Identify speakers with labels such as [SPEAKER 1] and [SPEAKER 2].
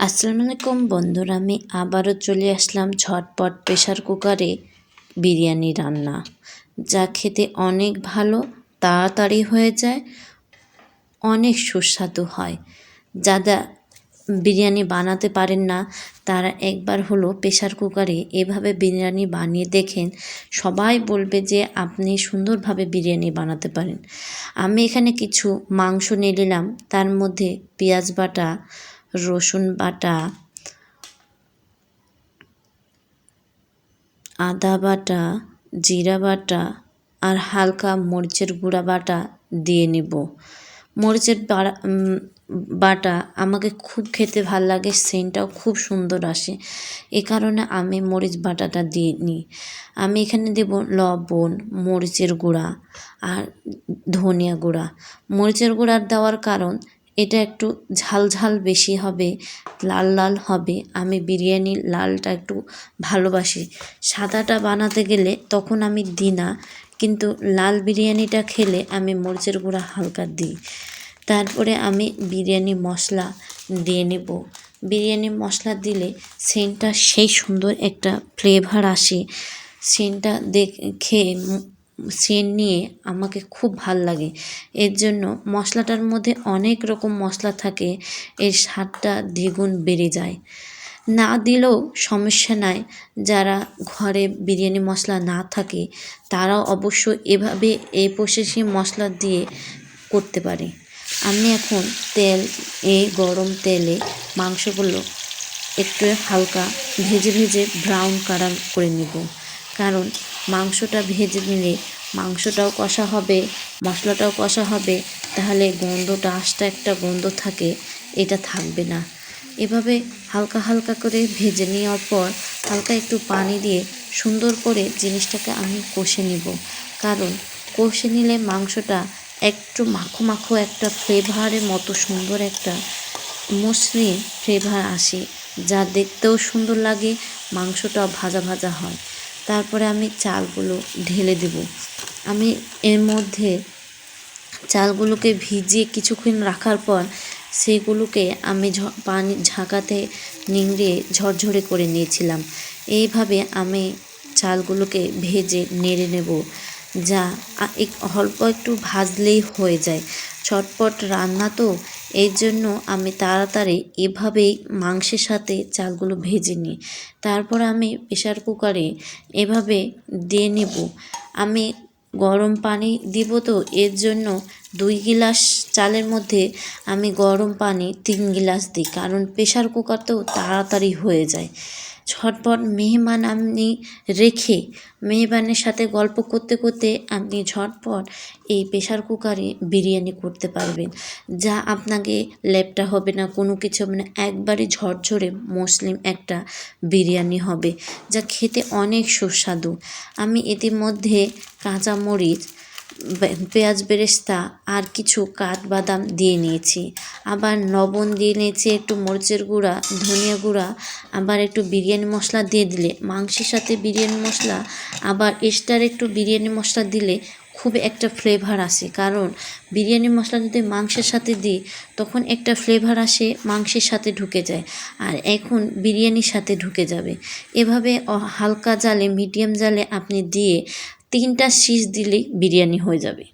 [SPEAKER 1] আসসালামু আলাইকুম বন্ধুরা, আমি আবারও চলে আসলাম ঝটপট প্রেশার কুকারে বিরিয়ানি রান্না, যা খেতে অনেক ভালো, তাড়াতাড়ি হয়ে যায়, অনেক সুস্বাদু হয়। যারা বিরিয়ানি বানাতে পারেন না তারা একবার হলো প্রেশার কুকারে এভাবে বিরিয়ানি বানিয়ে দেখেন, সবাই বলবে যে আপনি সুন্দরভাবে বিরিয়ানি বানাতে পারেন। আমি এখানে কিছু মাংস নিয়ে নিলাম, তার মধ্যে পেঁয়াজ বাটা, রসুন বাটা, আদা বাটা, জিরা বাটা আর হালকা মরিচের গুঁড়া বাটা দিয়ে নিব। মরিচের বাটা আমাকে খুব খেতে ভাল লাগে, সেন্টটাও খুব সুন্দর আসে, এ কারণে আমি মরিচ বাটাটা দিয়ে নিই। আমি এখানে দেব লবণ, মরিচের গুঁড়া আর ধনিয়া গুঁড়া। মরিচের গুঁড়া দেওয়ার কারণ এটা একটু ঝাল ঝাল বেশি হবে, লাল লাল হবে। আমি বিরিয়ানির লালটা একটু ভালোবাসি, সাদাটা বানাতে গেলে তখন আমি দিই না, কিন্তু লাল বিরিয়ানিটা খেলে আমি মরিচের গুঁড়া হালকা দিই। তারপরে আমি বিরিয়ানি মশলা দিয়ে নেব। বিরিয়ানি মশলা দিলে সেন্টটা সেই সুন্দর একটা ফ্লেভার আসে, সেন্টটা খেয়ে সেন্ট নিয়ে আমাকে খুব ভাল লাগে। এর জন্য মশলাটার মধ্যে অনেক রকম মশলা থাকে, এর স্বাদটা দ্বিগুণ বেড়ে যায়। না দিলেও সমস্যা নাই, যারা ঘরে বিরিয়ানি মশলা না থাকে তারাও অবশ্য এভাবে এই প্রসেসে মশলা দিয়ে করতে পারে। আমি এখন গরম তেলে মাংসগুলো একটু হালকা ভেজে ভেজে ব্রাউন কালার করে নেব, কারণ মাংসটা ভেজে নিলে মাংসটাও কষা হবে, মশলাটাও কষা হবে, তাহলে গন্ধটা আস্তে একটা গন্ধ থাকে, এটা থাকবে না। এভাবে হালকা হালকা করে ভেজে নেওয়ার পর হালকা একটু পানি দিয়ে সুন্দর করে জিনিসটাকে আমি কষে নিব, কারণ কষে নিলে মাংসটা একটু মাখো মাখো একটা ফ্লেভারের মতো সুন্দর একটা মসৃণ ফ্লেভার আসে, যা দেখতেও সুন্দর লাগে, মাংসটাও ভাজা ভাজা হয়। তারপরে আমি চালগুলো ঢেলে দেব। আমি এর মধ্যে চালগুলোকে ভিজিয়ে কিছুক্ষণ রাখার পর সেগুলোকে আমি পানি ঝাঁকাতে নিংড়ে ঝরঝরে করে নিয়েছিলাম। এইভাবে আমি চালগুলোকে ভেজে নেড়ে নেব, যা অল্প একটু ভাজলেই হয়ে যায়। চটপট রান্না তো, এর জন্য আমি তাড়াতাড়ি এভাবেই মাংসের সাথে চালগুলো ভেজে নিই। তারপর আমি প্রেশার কুকারে এভাবে দিয়ে নেব। আমি গরম পানি দিব, তো এর জন্য 2 গিলাস চালের মধ্যে আমি গরম পানি 3 গিলাস দিই, কারণ প্রেশার কুকার তো তাড়াতাড়ি হয়ে যায়। ঝটপট মেহমান আপনি রেখে মেহমানের সাথে গল্প করতে করতে আপনি ঝটপট এই প্রেশার কুকারে বিরিয়ানি করতে পারবেন, যা আপনাকে লেপটা হবে না, কোনো কিছু হবে না, একবারে ঝরঝরে মসৃণ একটা বিরিয়ানি হবে, যা খেতে অনেক সুস্বাদু। আমি ইতিমধ্যে কাঁচামরিচ, পেঁয়াজ বেরেস্তা আর কিছু কাঠবাদাম দিয়ে নিয়েছি, আবার লবণ দিয়ে নিয়েছি, একটু মরিচের গুঁড়া, ধনিয়া গুঁড়া, আবার একটু বিরিয়ানি মশলা দিয়ে দিলে মাংসের সাথে বিরিয়ানি মশলা, আবার এক্সট্রা একটু বিরিয়ানি মশলা দিলে খুব একটা ফ্লেভার আসে, কারণ বিরিয়ানি মশলা যদি মাংসের সাথে দিই তখন একটা ফ্লেভার আসে, মাংসের সাথে ঢুকে যায়, আর এখন বিরিয়ানির সাথে ঢুকে যাবে। এভাবে হালকা জালে, মিডিয়াম জালে আপনি দিয়ে 3টা সিজ দিলেই বিরিয়ানি হয়ে যাবে।